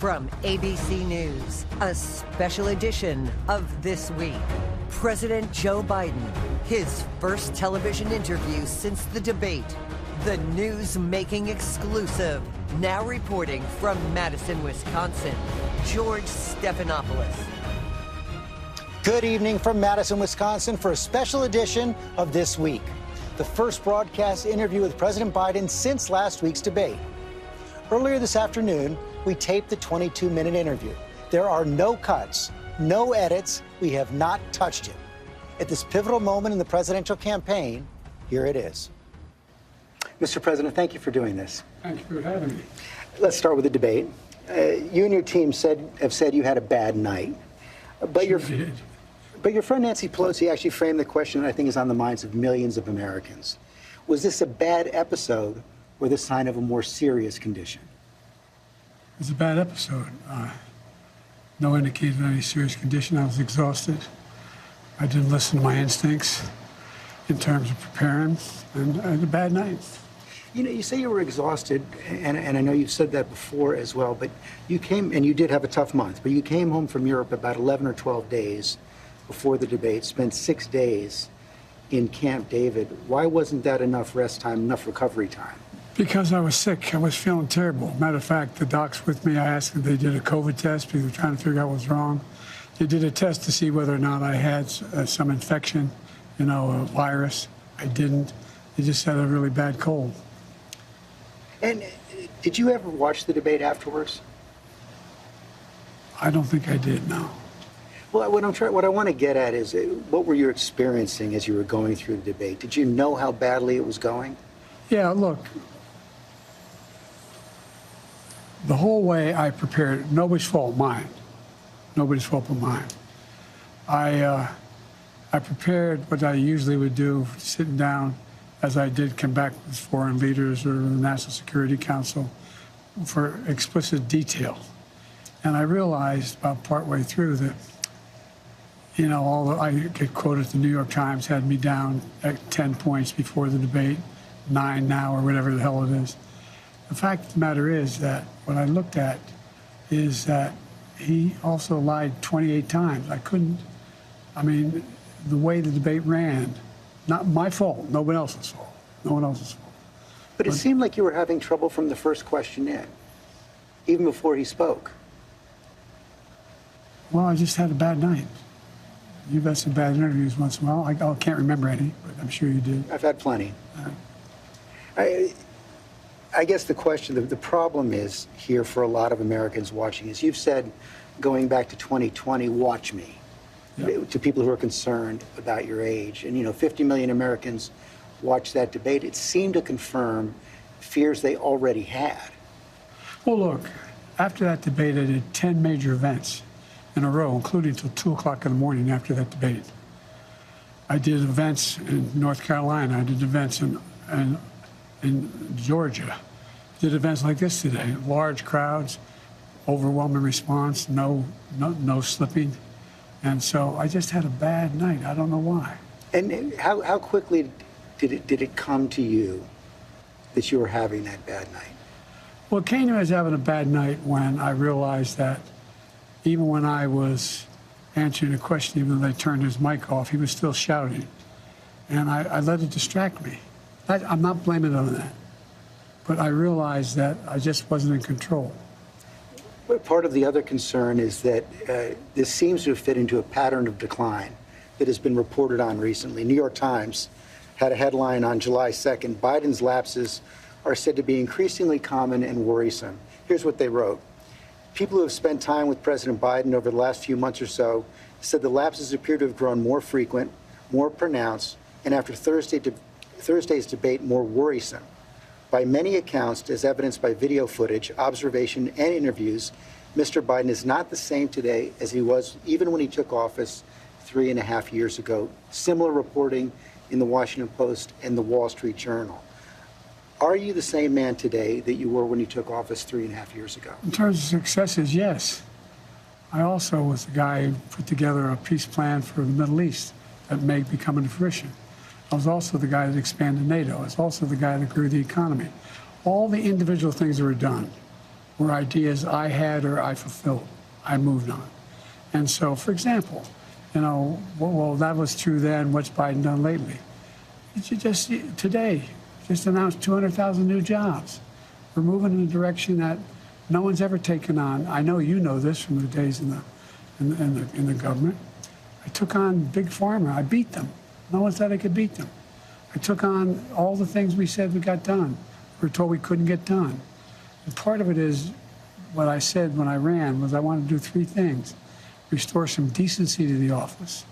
From ABC News, a special edition of This Week. President Joe Biden, his first television interview since the debate. The news-making exclusive. Now reporting from Madison, Wisconsin, George Stephanopoulos. Good evening from Madison, Wisconsin for a special edition of This Week. The first broadcast interview with President Biden since last week's debate. Earlier this afternoon, we taped the 22-minute interview. There are no cuts, no edits. We have not touched it. At this pivotal moment in the presidential campaign, here it is. Mr. President, thank you for doing this. Thank you for having me. Let's start with the debate. You and your team have said you had a bad night. But your friend Nancy Pelosi actually framed the question that I think is on the minds of millions of Americans. Was this a bad episode or the sign of a more serious condition? It was a bad episode. No indication of any serious condition. I was exhausted. I didn't listen to my instincts in terms of preparing, and I had a bad night. You know, you say you were exhausted, and I know you've said that before as well, but you came, and you did have a tough month, but you came home from Europe about 11 or 12 days before the debate, spent 6 days in Camp David. Why wasn't that enough rest time, enough recovery time? Because I was sick. I was feeling terrible. Matter of fact, the docs with me, I asked if they did a COVID test because they were trying to figure out what was wrong. They did a test to see whether or not I had some infection, a virus. I didn't. They just had a really bad cold. And did you ever watch the debate afterwards? I don't think I did, no. Well, what I want to get at is what were you experiencing as you were going through the debate? Did you know how badly it was going? Yeah, look. The whole way I prepared, nobody's fault, mine. Nobody's fault but mine. I prepared what I usually would do, sitting down, as I did come back with foreign leaders or the National Security Council, for explicit detail. And I realized about partway through that, I get quoted, the New York Times had me down at 10 points before the debate, 9 now, or whatever the hell it is. The fact of the matter is that what I looked at is that he also lied 28 times. The way the debate ran, not my fault, no one else's fault. No one else's fault. But it seemed like you were having trouble from the first question in, even before he spoke. Well, I just had a bad night. You've had some bad interviews once in a while. I can't remember any, but I'm sure you did. I've had plenty. I guess the question, the problem is here for a lot of Americans watching is you've said, going back to 2020, watch me, to people who are concerned about your age. And, 50 million Americans watched that debate. It seemed to confirm fears they already had. Well, look, after that debate, I did 10 major events in a row, including till 2 o'clock in the morning after that debate. I did events in North Carolina. I did events in Georgia. Did events like this today. Large crowds, overwhelming response, no slipping. And so I just had a bad night. I don't know why. And how quickly did it come to you that you were having that bad night? Well, it came to me as having a bad night when I realized that even when I was answering a question, even though they turned his mic off, he was still shouting. And I let it distract me. I'm not blaming it on that. But I realized that I just wasn't in control. But part of the other concern is that this seems to have fit into a pattern of decline that has been reported on recently. New York Times had a headline on July 2nd, Biden's lapses are said to be increasingly common and worrisome. Here's what they wrote. People who have spent time with President Biden over the last few months or so said the lapses appear to have grown more frequent, more pronounced, and after Thursday's debate, more worrisome. By many accounts, as evidenced by video footage, observation, and interviews, Mr. Biden is not the same today as he was even when he took office 3.5 years ago. Similar reporting in the Washington Post and the Wall Street Journal. Are you the same man today that you were when you took office 3.5 years ago? In terms of successes, yes. I also was the guy who put together a peace plan for the Middle East that may be coming to fruition. I was also the guy that expanded NATO. I was also the guy that grew the economy. All the individual things that were done were ideas I had or I fulfilled. I moved on. And so, for example, well, that was true then. What's Biden done lately? Today, just announced 200,000 new jobs. We're moving in a direction that no one's ever taken on. I know you know this from the days in the government. I took on Big Pharma. I beat them. No one said I could beat them. I took on all the things we said we got done. We were told we couldn't get done. And part of it is what I said when I ran was I wanted to do three things: restore some decency to the office,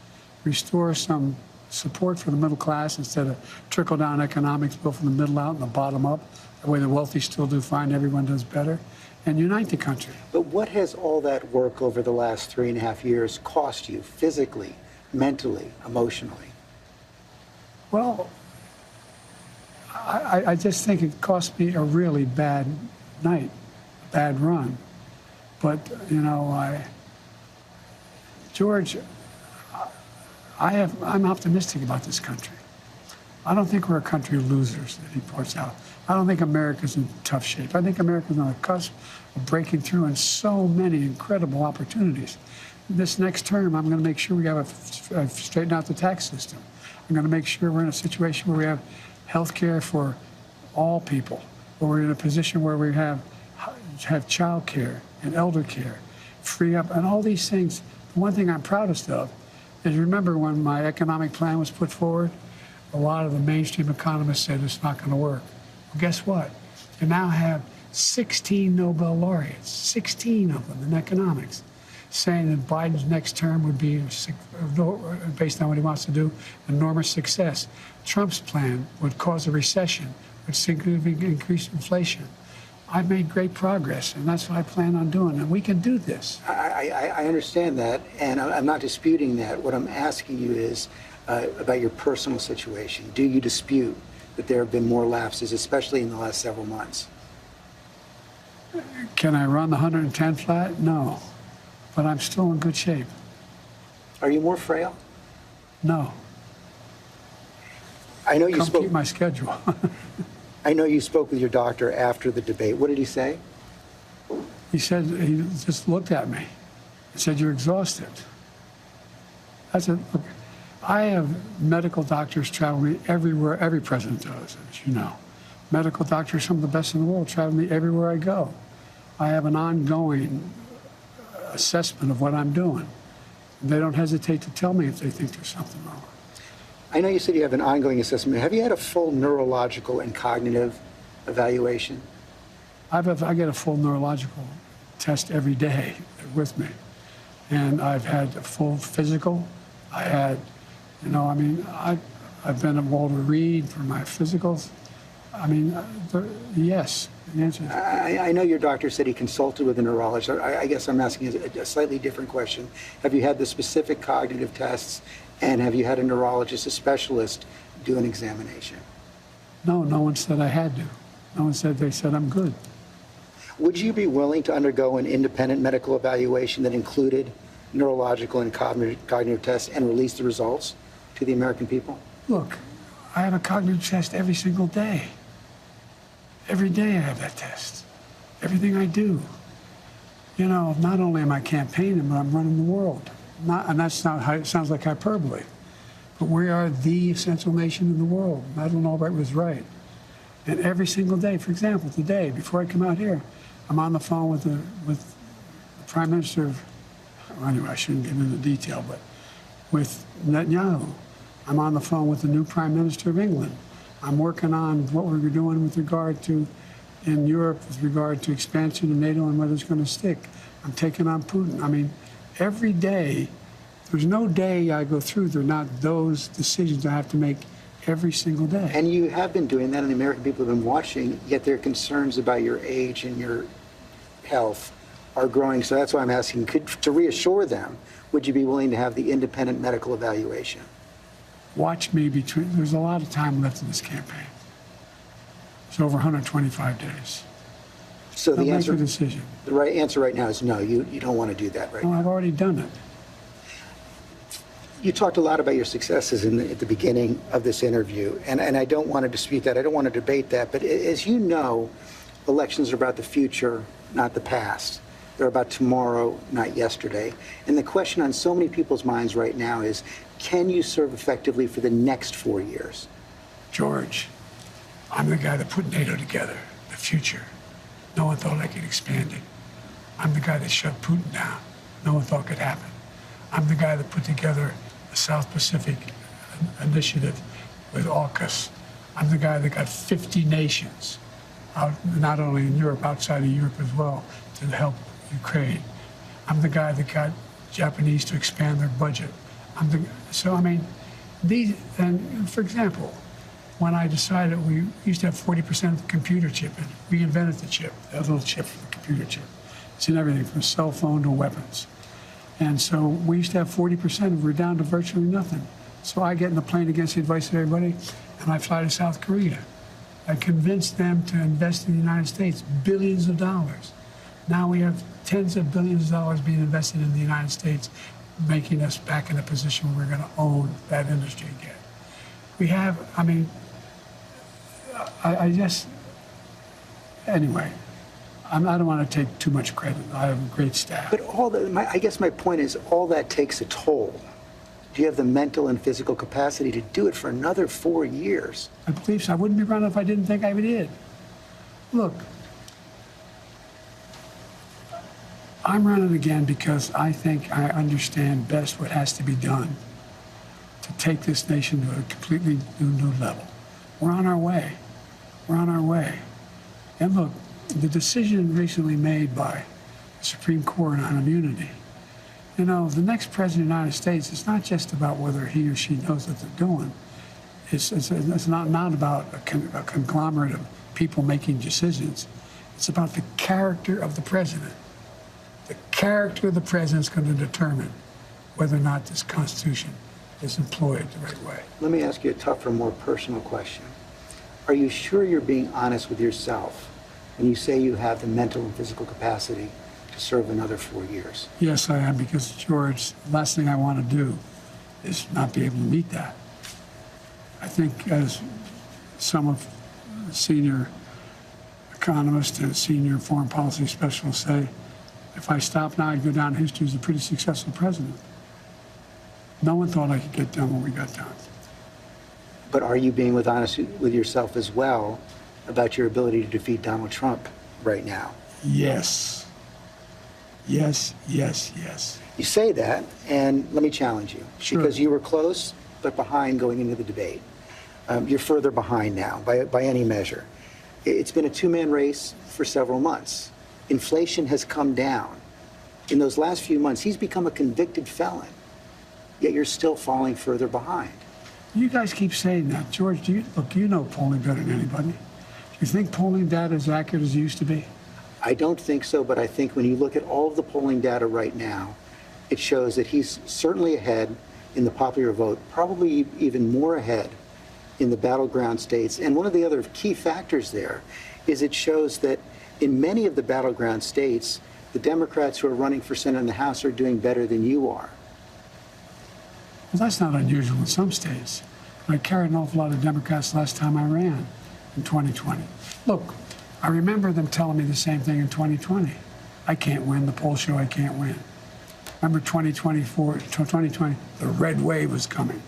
restore some support for the middle class instead of trickle-down economics built from the middle out and the bottom up, the way the wealthy still do fine, everyone does better, and unite the country. But what has all that work over the last 3.5 years cost you physically, mentally, emotionally? Well, I just think it cost me a really bad night, a bad run. But, George, I'm optimistic about this country. I don't think we're a country of losers, that he points out. I don't think America's in tough shape. I think America's on the cusp of breaking through in so many incredible opportunities. This next term, I'm going to make sure we have straighten out the tax system. I'm going to make sure we're in a situation where we have health care for all people, where we're in a position where we have child care and elder care, free up, and all these things. The one thing I'm proudest of is, remember when my economic plan was put forward, a lot of the mainstream economists said it's not going to work. Well, guess what? You now have 16 Nobel laureates, 16 of them in economics, saying that Biden's next term would be, based on what he wants to do, enormous success. Trump's plan would cause a recession, would significantly increase inflation. I've made great progress, and that's what I plan on doing, and we can do this. I understand that, and I'm not disputing that. What I'm asking you is about your personal situation. Do you dispute that there have been more lapses, especially in the last several months? Can I run the 110 flat? No, but I'm still in good shape. Are you more frail? No. I know you Come spoke. keep my schedule. I know you spoke with your doctor after the debate. What did he say? He said, he just looked at me and said, "You're exhausted." I said, "Look, I have medical doctors travel me everywhere. Every president does, as you know. Medical doctors, some of the best in the world, travel me everywhere I go. I have an ongoing assessment of what I'm doing. They don't hesitate to tell me if they think there's something wrong." I know you said you have an ongoing assessment. Have you had a full neurological and cognitive evaluation? I get a full neurological test every day with me. And I've had a full physical. I had, I've been at Walter Reed for my physicals. Yes, the answer is. I know your doctor said he consulted with a neurologist. I guess I'm asking a slightly different question. Have you had the specific cognitive tests, and have you had a neurologist, a specialist, do an examination? No, no one said I had to. No one said, they said I'm good. Would you be willing to undergo an independent medical evaluation that included neurological and cognitive tests and release the results to the American people? Look, I have a cognitive test every single day. Every day I have that test. Everything I do. Not only am I campaigning, but I'm running the world. And that's not how it sounds like hyperbole. But we are the essential nation in the world. Madeleine Albright was right. And every single day, for example, today, before I come out here, I'm on the phone with the Prime Minister of, anyway, I shouldn't get into detail, but with Netanyahu. I'm on the phone with the new Prime Minister of England. I'm working on what we're doing with regard to, in Europe, with regard to expansion of NATO and whether it's going to stick. I'm taking on Putin. Every day, there's no day I go through there are not those decisions I have to make every single day. And you have been doing that, and the American people have been watching, yet their concerns about your age and your health are growing. So that's why I'm asking, to reassure them, would you be willing to have the independent medical evaluation? Watch me there's a lot of time left in this campaign. It's over 125 days. So I'll make a decision. The right answer right now is no, you don't want to do that right now. No, I've already done it. You talked a lot about your successes at the beginning of this interview, and I don't want to dispute that. I don't want to debate that. But as you know, elections are about the future, not the past. They're about tomorrow, not yesterday. And the question on so many people's minds right now is, can you serve effectively for the next 4 years? George, I'm the guy that put NATO together, the future. No one thought I could expand it. I'm the guy that shut Putin down. No one thought could happen. I'm the guy that put together the South Pacific Initiative with AUKUS. I'm the guy that got 50 nations, out, not only in Europe, outside of Europe as well, to help Ukraine. I'm the guy that got Japanese to expand their budget. So, I mean, and for example, when I decided we used to have 40% of the computer chip in it, we invented the chip, that little chip for the computer chip. It's in everything from cell phone to weapons. And so we used to have 40%, and we're down to virtually nothing. So I get in the plane against the advice of everybody, and I fly to South Korea. I convinced them to invest in the United States billions of dollars. Now we have tens of billions of dollars being invested in the United States, making us back in a position where we're going to own that industry again. We have, I mean, I just, anyway, I don't want to take too much credit. I have a great staff. But I guess my point is, all that takes a toll. Do you have the mental and physical capacity to do it for another 4 years? I believe so. I wouldn't be running if I didn't think I did. Look, I'm running again because I think I understand best what has to be done to take this nation to a completely new level. We're on our way. We're on our way. And look, the decision recently made by the Supreme Court on immunity, you know, the next president of the United States, it's not just about whether he or she knows what they're doing. It's not about a conglomerate of people making decisions. It's about the character of the president. The character of the president is going to determine whether or not this Constitution is employed the right way. Let me ask you a tougher, more personal question. Are you sure you're being honest with yourself when you say you have the mental and physical capacity to serve another 4 years? Yes, I am, because, George, the last thing I want to do is not be able to meet that. I think, as some of the senior economists and senior foreign policy specialists say, if I stop now, I'd go down in history as a pretty successful president. No one thought I could get done what we got done. But are you being honest with yourself as well about your ability to defeat Donald Trump right now? Yes. Yes, yes, yes. You say that, and let me challenge you. Sure. Because you were close, but behind going into the debate. You're further behind now, by any measure. It's been a two-man race for several months. Inflation has come down. In those last few months, he's become a convicted felon, yet you're still falling further behind. You guys keep saying that. George, look, you know polling better than anybody. Do you think polling data is accurate as it used to be? I don't think so, but I think when you look at all of the polling data right now, it shows that he's certainly ahead in the popular vote, probably even more ahead in the battleground states. And one of the other key factors there is it shows that in many of the battleground states, the Democrats who are running for Senate and the House are doing better than you are. Well, that's not unusual in some states. I carried an awful lot of Democrats last time I ran in 2020. Look, I remember them telling me the same thing in 2020. I can't win. The polls show I can't win. Remember 2020, the red wave was coming.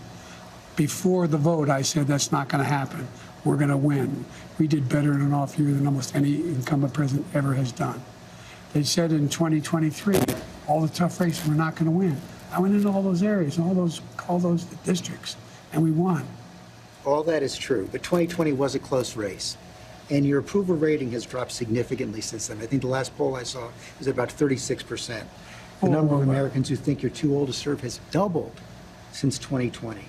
Before the vote, I said, that's not going to happen. We're going to win. We did better in an off year than almost any incumbent president ever has done. They said in 2023, all the tough races, we're not going to win. I went into all those areas, all those districts, and we won. All that is true, but 2020 was a close race. And your approval rating has dropped significantly since then. I think the last poll I saw was at about 36%. The number of Americans who think you're too old to serve has doubled since 2020.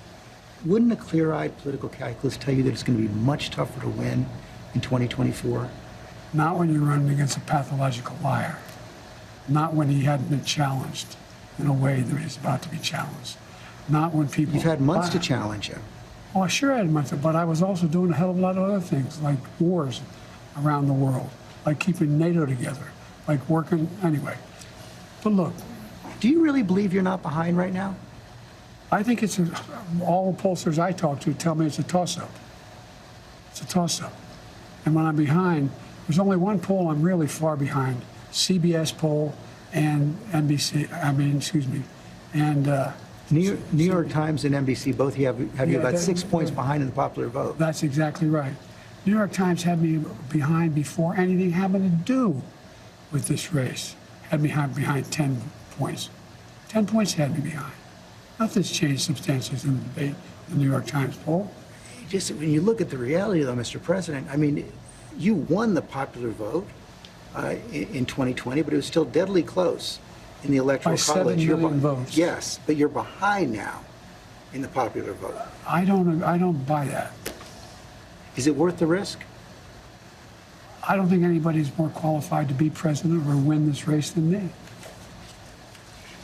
Wouldn't a clear-eyed political calculus tell you that it's going to be much tougher to win in 2024? Not when you're running against a pathological liar. Not when he hadn't been challenged in a way that he's about to be challenged. Not when people... You've had months to challenge him. Oh, I sure had months, but I was also doing a hell of a lot of other things, like wars around the world, like keeping NATO together, like working... Anyway. But look... Do you really believe you're not behind right now? I think it's all the pollsters I talk to tell me it's a toss-up. It's a toss-up. And when I'm behind, There's only one poll I'm really far behind, CBS poll and NBC, and New York Times and NBC both have you about 6 points behind in the popular vote. That's exactly right. New York Times had me behind before anything having to do with this race. Had me behind 10 points. 10 points had me behind. Nothing's changed substantially in the debate, the New York Times poll. Just when you look at the reality, though, Mr. President, I mean, you won the popular vote in 2020, but it was still deadly close in the Electoral By College. 7 million votes. Yes, but you're behind now in the popular vote. I don't buy that. Is it worth the risk? I don't think anybody's more qualified to be president or win this race than me.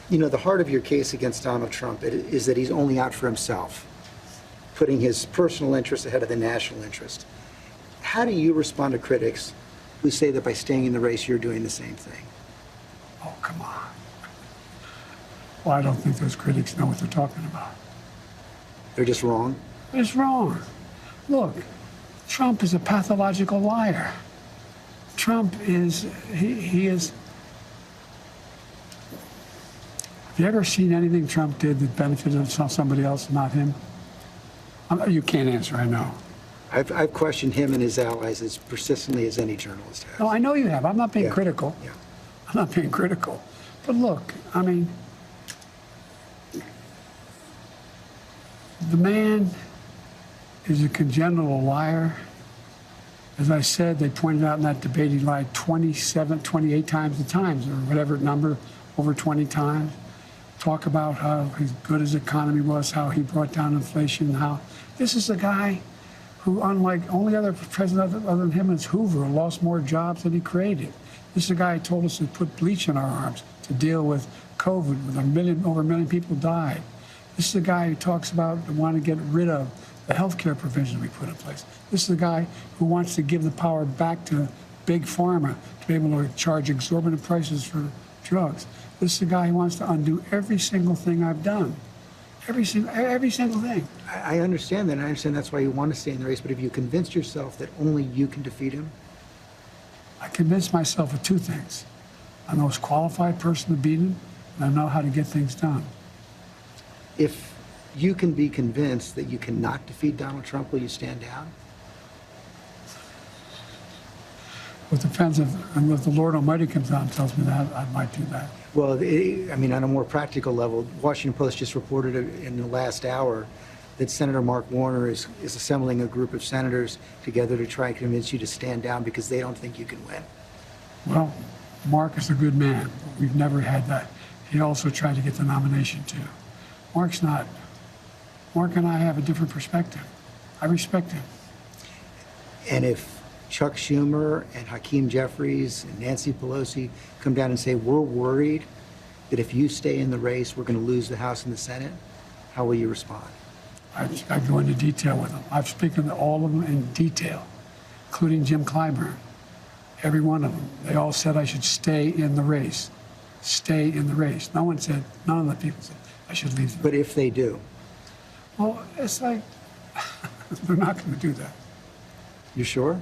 You know, the heart of your case against Donald Trump is that he's only out for himself, putting his personal interest ahead of the national interest. How do you respond to critics who say that by staying in the race, you're doing the same thing? Oh, come on. Well, I don't think those critics know what they're talking about. They're just wrong? It's wrong. Look, Trump is a pathological liar. Trump is, he is. Have you ever seen anything Trump did that benefited somebody else, not him? You can't answer, I know. I've questioned him and his allies as persistently as any journalist has. No, I know you have. I'm not being critical. Yeah. I'm not being critical. But look, I mean, the man is a congenital liar. As I said, they pointed out in that debate he lied 28 times the Times, or whatever number, over 20 times. Talk about how good his economy was, how he brought down inflation, how this is a guy who, unlike only other president other than him is Hoover, lost more jobs than he created. This is a guy who told us to put bleach in our arms to deal with COVID, with over a million people died. This is a guy who talks about wanting to get rid of the health care provisions we put in place. This is a guy who wants to give the power back to big pharma to be able to charge exorbitant prices for drugs. This is a guy who wants to undo every single thing I've done. Every single thing. I understand that. I understand that's why you want to stay in the race. But have you convinced yourself that only you can defeat him? I convinced myself of two things. I'm the most qualified person to beat him, and I know how to get things done. If you can be convinced that you cannot defeat Donald Trump, will you stand down? Well, it depends if the Lord Almighty comes out and tells me that, I might do that. Well, I mean, on a more practical level, Washington Post just reported in the last hour that Senator Mark Warner is assembling a group of senators together to try and convince you to stand down because they don't think you can win. Well, Mark is a good man. We've never had that. He also tried to get the nomination too. Mark and I have a different perspective. I respect him. And if Chuck Schumer and Hakeem Jeffries and Nancy Pelosi come down and say, we're worried that if you stay in the race, we're going to lose the House and the Senate, how will you respond? I go into detail with them. I've spoken to all of them in detail, including Jim Clyburn. Every one of them. They all said I should stay in the race. Stay in the race. None of the people said I should leave. But if they do? Well, it's like, they're not going to do that. You sure?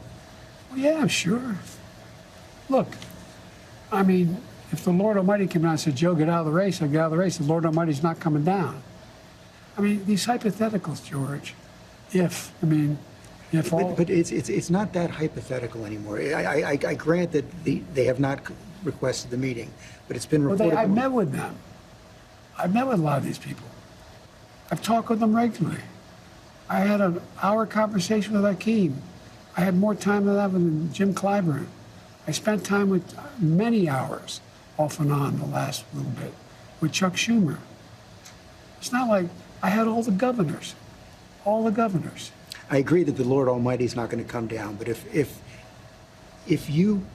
Well, yeah, I'm sure. Look, I mean, if the Lord Almighty came down and said, Joe, get out of the race, I get out of the race, the Lord Almighty's not coming down. I mean, these hypotheticals, George, But it's not that hypothetical anymore. I grant that they have not requested the meeting, but it's been reported. I've met with them. I've met with a lot of these people. I've talked with them regularly. I had an hour conversation with Hakeem. I had more time than that with Jim Clyburn. I spent time with many hours off and on the last little bit with Chuck Schumer. It's not like I had all the governors. I agree that the Lord Almighty is not going to come down, but if you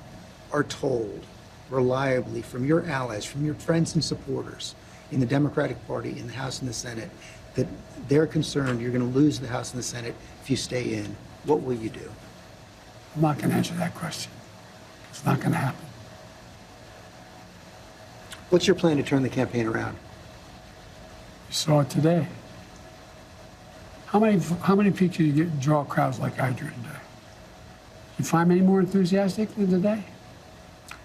are told reliably from your allies, from your friends and supporters in the Democratic Party, in the House and the Senate, that they're concerned you're going to lose the House and the Senate if you stay in, what will you do? I'm not going to answer that question. It's not going to happen. What's your plan to turn the campaign around? You saw it today. How many people do you draw crowds like I drew today? You find me any more enthusiastic than today?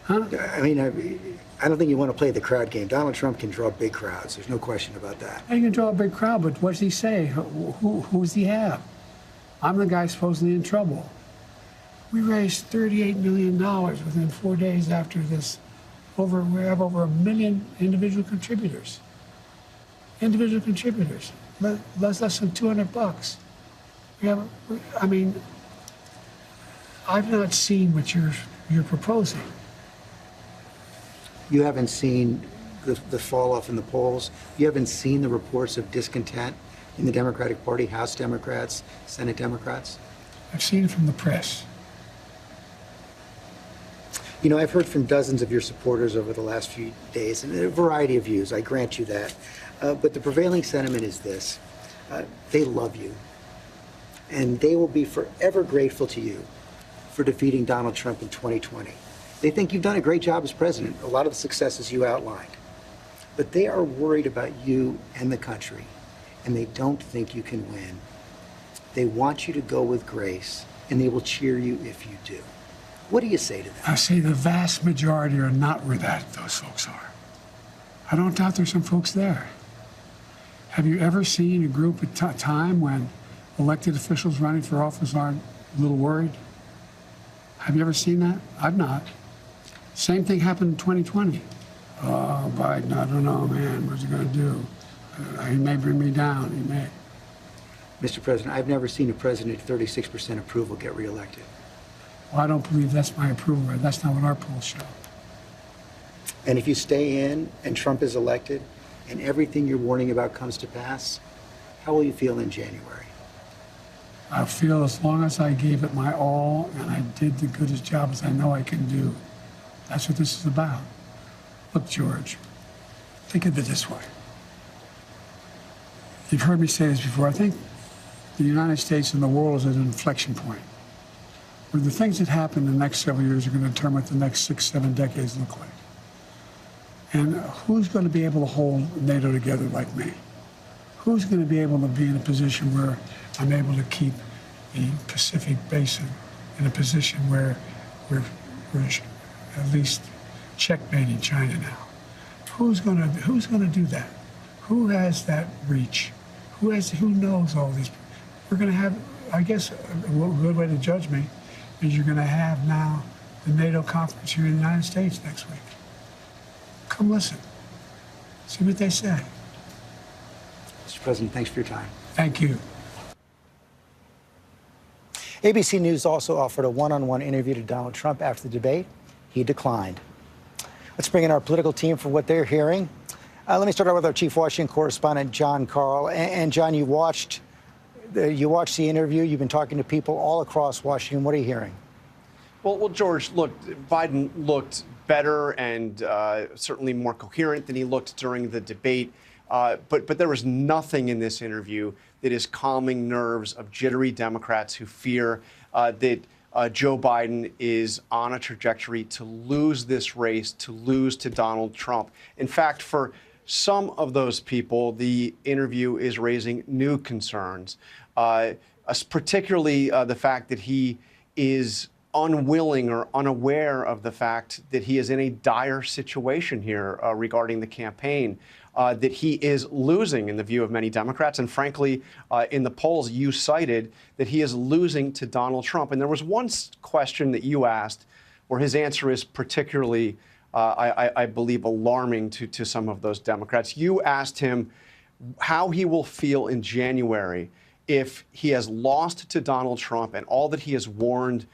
Huh? I mean, I don't think you want to play the crowd game. Donald Trump can draw big crowds. There's no question about that. He can draw a big crowd, but what does he say? Who's he have? I'm the guy supposedly in trouble. We raised $38 million within 4 days after this. We have over 1 million individual contributors. Individual contributors. Less than $200. I mean, I've not seen what you're proposing. You haven't seen the fall off in the polls. You haven't seen the reports of discontent in the Democratic Party, House Democrats, Senate Democrats. I've seen it from the press. You know, I've heard from dozens of your supporters over the last few days, and a variety of views, I grant you that. But the prevailing sentiment is this. They love you, and they will be forever grateful to you for defeating Donald Trump in 2020. They think you've done a great job as president, a lot of the successes you outlined. But they are worried about you and the country, and they don't think you can win. They want you to go with grace, and they will cheer you if you do. What do you say to them? I say the vast majority are not where those folks are. I don't doubt there's some folks there. Have you ever seen a group at time when elected officials running for office aren't a little worried? Have you ever seen that? I've not. Same thing happened in 2020. Oh, Biden, I don't know, man. What's he going to do? He may bring me down. He may. Mr. President, I've never seen a president at 36% approval get reelected. Well, I don't believe that's my approval rate. That's not what our polls show. And if you stay in and Trump is elected and everything you're warning about comes to pass, how will you feel in January? I feel as long as I gave it my all and I did the goodest job as I know I can do. That's what this is about. Look, George, think of it this way. You've heard me say this before. I think the United States and the world is at an inflection point where the things that happen in the next several years are going to determine what the next 6, 7 decades look like. And who's going to be able to hold NATO together like me? Who's going to be able to be in a position where I'm able to keep the Pacific Basin in a position where we're at least checkmating China now? Who's going to do that? Who has that reach? Who knows all these? We're going to have, I guess, a good way to judge me is you're going to have now the NATO conference here in the United States next week. Come listen. See what they say. Mr. President, thanks for your time. Thank you. ABC News also offered a one-on-one interview to Donald Trump after the debate. He declined. Let's bring in our political team for what they're hearing. Let me start out with our chief Washington correspondent, John Carl. And John, you watched the interview. You've been talking to people all across Washington. What are you hearing? Well, George, look, Biden looked better and certainly more coherent than he looked during the debate. But there was nothing in this interview that is calming nerves of jittery Democrats who fear that Joe Biden is on a trajectory to lose this race, to lose to Donald Trump. In fact, for some of those people, the interview is raising new concerns, particularly the fact that he is unwilling or unaware of the fact that he is in a dire situation here regarding the campaign, that he is losing in the view of many Democrats. And frankly, in the polls, you cited that he is losing to Donald Trump. And there was one question that you asked where his answer is particularly, I believe, alarming to some of those Democrats. You asked him how he will feel in January if he has lost to Donald Trump and all that he has warned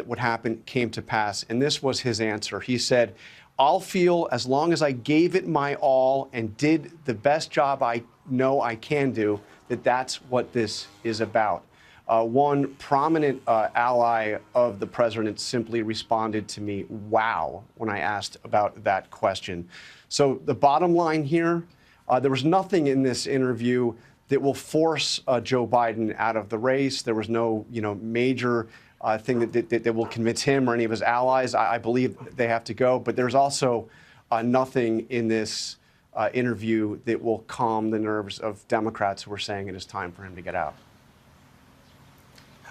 would happen came to pass. And this was his answer. He said, I'll feel as long as I gave it my all and did the best job I know I can do, that's what this is about. One prominent ally of the president simply responded to me, wow, when I asked about that question. So the bottom line here, there was nothing in this interview that will force Joe Biden out of the race. There was no, major thing that will convince him or any of his allies. I believe they have to go. But there's also nothing in this interview that will calm the nerves of Democrats who are saying it is time for him to get out.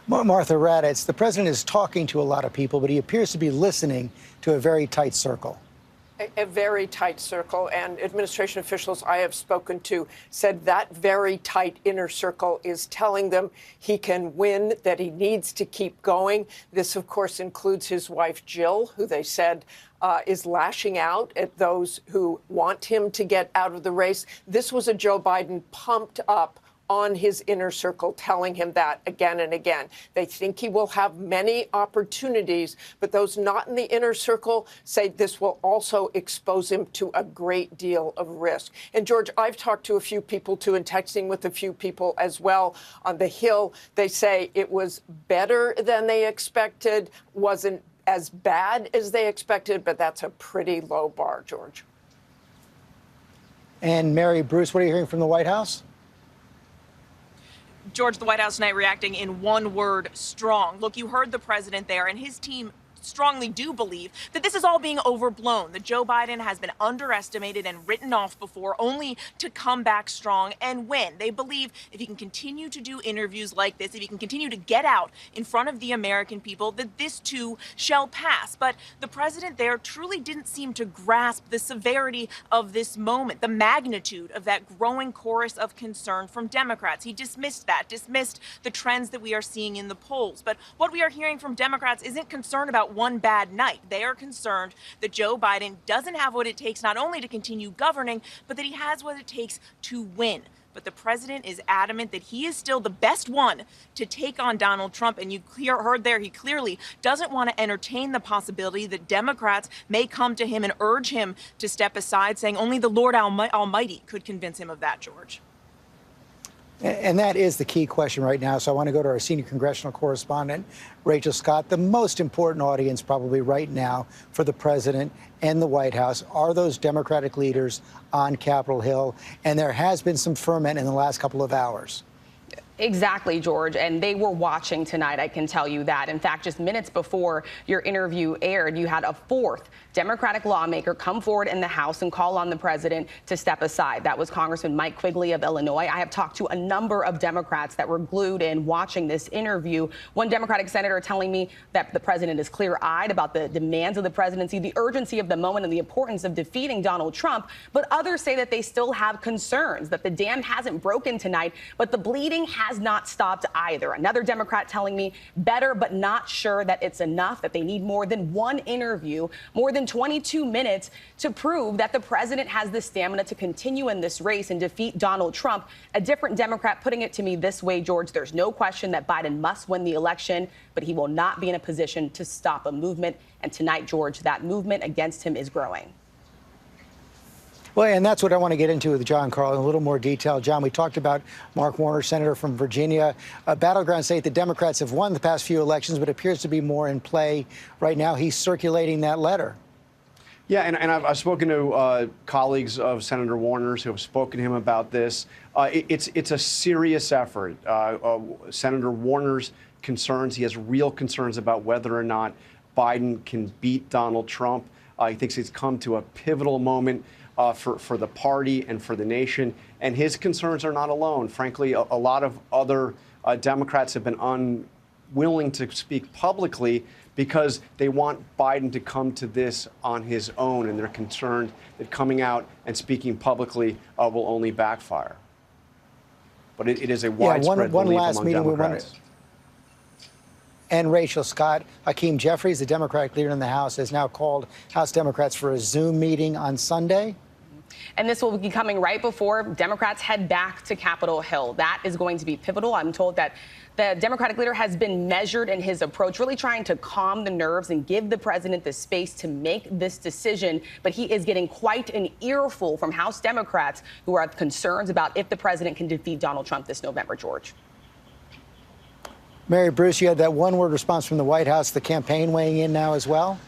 Martha Raddatz, the president is talking to a lot of people, but he appears to be listening to a very tight circle. A very tight circle, and administration officials I have spoken to said that very tight inner circle is telling them he can win, that he needs to keep going. This, of course, includes his wife, Jill, who they said is lashing out at those who want him to get out of the race. This was a Joe Biden pumped up on his inner circle, telling him that again and again. They think he will have many opportunities, but those not in the inner circle say this will also expose him to a great deal of risk. And George, I've talked to a few people too, and texting with a few people as well on the Hill. They say it was better than they expected, wasn't as bad as they expected, but that's a pretty low bar, George. And Mary Bruce, what are you hearing from the White House? George, the White House tonight reacting in one word, strong. Look, you heard the president there, and his team strongly do believe that this is all being overblown, that Joe Biden has been underestimated and written off before, only to come back strong and win. They believe if he can continue to do interviews like this, if he can continue to get out in front of the American people, that this too shall pass. But the president there truly didn't seem to grasp the severity of this moment, the magnitude of that growing chorus of concern from Democrats. He dismissed the trends that we are seeing in the polls. But what we are hearing from Democrats isn't concern about one bad night. They are concerned that Joe Biden doesn't have what it takes not only to continue governing, but that he has what it takes to win. But the president is adamant that he is still the best one to take on Donald Trump. And you heard there, he clearly doesn't want to entertain the possibility that Democrats may come to him and urge him to step aside, saying only the Lord Almighty could convince him of that, George. And that is the key question right now. So I want to go to our senior congressional correspondent, Rachel Scott. The most important audience probably right now for the president and the White House are those Democratic leaders on Capitol Hill. And there has been some ferment in the last couple of hours. Exactly, George. And they were watching tonight, I can tell you that. In fact, just minutes before your interview aired, you had a fourth Democratic lawmaker come forward in the House and call on the president to step aside. That was Congressman Mike Quigley of Illinois. I have talked to a number of Democrats that were glued in watching this interview. One Democratic senator telling me that the president is clear-eyed about the demands of the presidency, the urgency of the moment, and the importance of defeating Donald Trump. But others say that they still have concerns, that the dam hasn't broken tonight, but the bleeding has not stopped either. Another Democrat telling me better, but not sure that it's enough, that they need more than one interview, more than 22 minutes to prove that the president has the stamina to continue in this race and defeat Donald Trump. A different Democrat putting it to me this way, George, there's no question that Biden must win the election, but he will not be in a position to stop a movement. And tonight, George, that movement against him is growing. Well, and that's what I want to get into with John Carl in a little more detail. John, we talked about Mark Warner, senator from Virginia, a battleground state. The Democrats have won the past few elections, but appears to be more in play right now. He's circulating that letter. Yeah, and I've spoken to colleagues of Senator Warner's who have spoken to him about this. It's a serious effort. Senator Warner's concerns, he has real concerns about whether or not Biden can beat Donald Trump. He thinks he's come to a pivotal moment for the party and for the nation. And his concerns are not alone. Frankly, a lot of other Democrats have been unwilling to speak publicly because they want Biden to come to this on his own, and they're concerned that coming out and speaking publicly will only backfire. But it is a widespread belief among Democrats. And Rachel Scott, Hakeem Jeffries, the Democratic leader in the House, has now called House Democrats for a Zoom meeting on Sunday. And this will be coming right before Democrats head back to Capitol Hill. That is going to be pivotal. I'm told that the Democratic leader has been measured in his approach, really trying to calm the nerves and give the president the space to make this decision. But he is getting quite an earful from House Democrats who have concerns about if the president can defeat Donald Trump this November, George. Mary Bruce, you had that one-word response from the White House, the campaign weighing in now as well?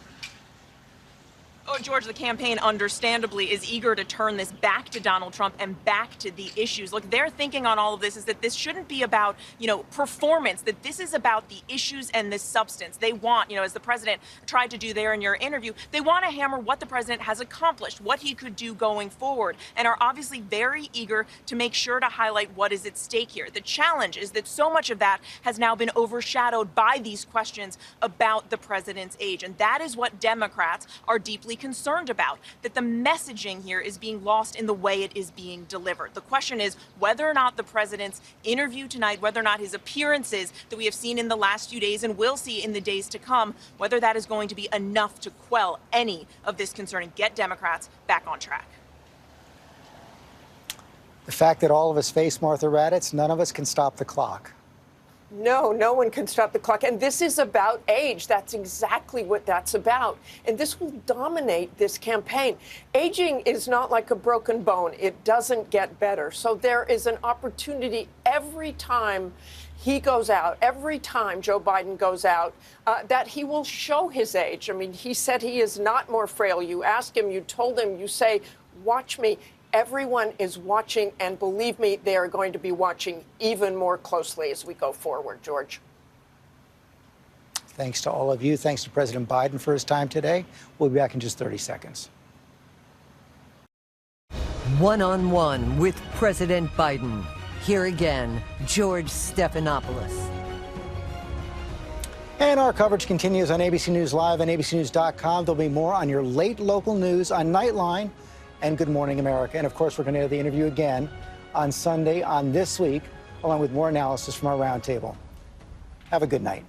Oh, George, the campaign understandably is eager to turn this back to Donald Trump and back to the issues. Look, their thinking on all of this is that this shouldn't be about, performance, that this is about the issues and the substance. They want, as the president tried to do there in your interview, they want to hammer what the president has accomplished, what he could do going forward, and are obviously very eager to make sure to highlight what is at stake here. The challenge is that so much of that has now been overshadowed by these questions about the president's age, and that is what Democrats are deeply concerned about, that the messaging here is being lost in the way it is being delivered. The question is whether or not the president's interview tonight, whether or not his appearances that we have seen in the last few days and will see in the days to come, whether that is going to be enough to quell any of this concern and get Democrats back on track. The fact that all of us face Martha Raddatz, none of us can stop the clock. No, no one can stop the clock. And this is about age. That's exactly what that's about. And this will dominate this campaign. Aging is not like a broken bone. It doesn't get better. So there is an opportunity every time he goes out, every time Joe Biden goes out, that he will show his age. I mean, he said he is not more frail. You ask him, you told him, you say, watch me. Everyone is watching, and believe me, they are going to be watching even more closely as we go forward, George. Thanks to all of you. Thanks to President Biden for his time today. We'll be back in just 30 seconds. One-on-one with President Biden. Here again, George Stephanopoulos. And our coverage continues on ABC News Live and abcnews.com. There'll be more on your late local news on Nightline and Good Morning America. And of course, we're going to have the interview again on Sunday on This Week, along with more analysis from our roundtable. Have a good night.